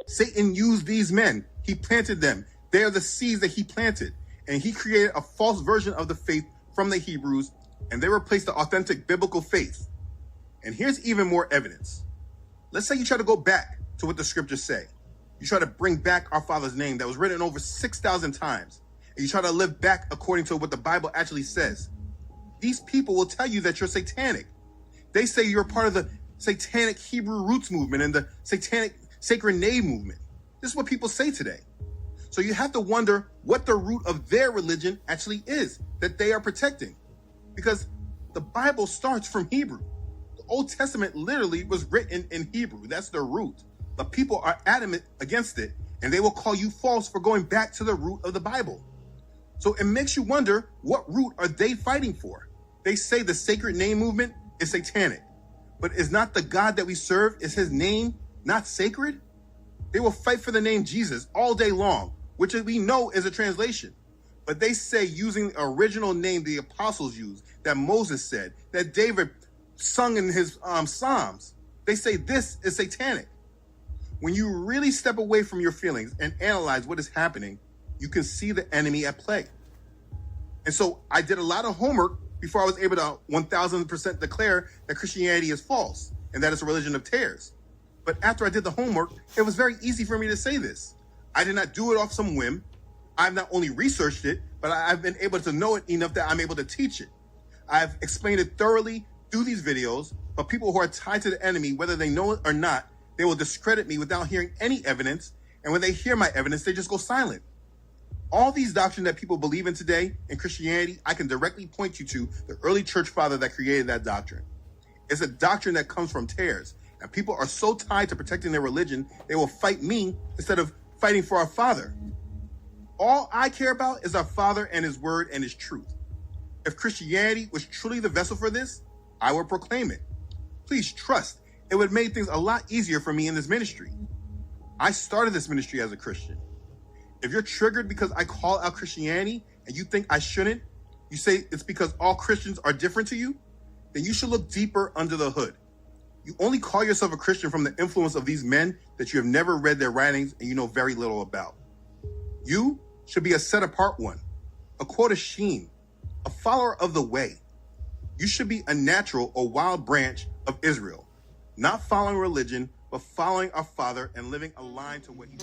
Satan used these men. He planted them. They are the seeds that he planted. And he created a false version of the faith from the Hebrews, and they replaced the authentic biblical faith. And here's even more evidence. Let's say you try to go back to what the scriptures say. You try to bring back our Father's name that was written over 6,000 times. And you try to live back according to what the Bible actually says. These people will tell you that you're satanic. They say you're part of the satanic Hebrew roots movement and the satanic sacred name movement. This is what people say today. So you have to wonder what the root of their religion actually is that they are protecting. Because the Bible starts from Hebrew. The Old Testament literally was written in Hebrew. That's the root. But people are adamant against it, and they will call you false for going back to the root of the Bible. So it makes you wonder, what root are they fighting for? They say the sacred name movement is satanic, but is not the God that we serve, is his name not sacred? They will fight for the name Jesus all day long, which we know is a translation. But they say using the original name the apostles used, that Moses said, that David sung in his Psalms. They say this is satanic. When you really step away from your feelings and analyze what is happening, you can see the enemy at play. And so I did a lot of homework before I was able to 1000% declare that Christianity is false and that it's a religion of tares. But after I did the homework, it was very easy for me to say this. I did not do it off some whim. I've not only researched it, but I've been able to know it enough that I'm able to teach it. I've explained it thoroughly through these videos, but people who are tied to the enemy, whether they know it or not, they will discredit me without hearing any evidence. And when they hear my evidence, they just go silent. All these doctrines that people believe in today in Christianity, I can directly point you to the early church father that created that doctrine. It's a doctrine that comes from tares. And people are so tied to protecting their religion, they will fight me instead of fighting for our Father. All I care about is our Father and his word and his truth. If Christianity was truly the vessel for this, I would proclaim it. Please trust, it would make things a lot easier for me in this ministry. I started this ministry as a Christian. If you're triggered because I call out Christianity and you think I shouldn't, you say it's because all Christians are different to you, then you should look deeper under the hood. You only call yourself a Christian from the influence of these men that you have never read their writings and you know very little about. You should be a set-apart one, a quota sheen, a follower of the way. You should be a natural or wild branch of Israel, not following religion, but following our Father and living aligned to what he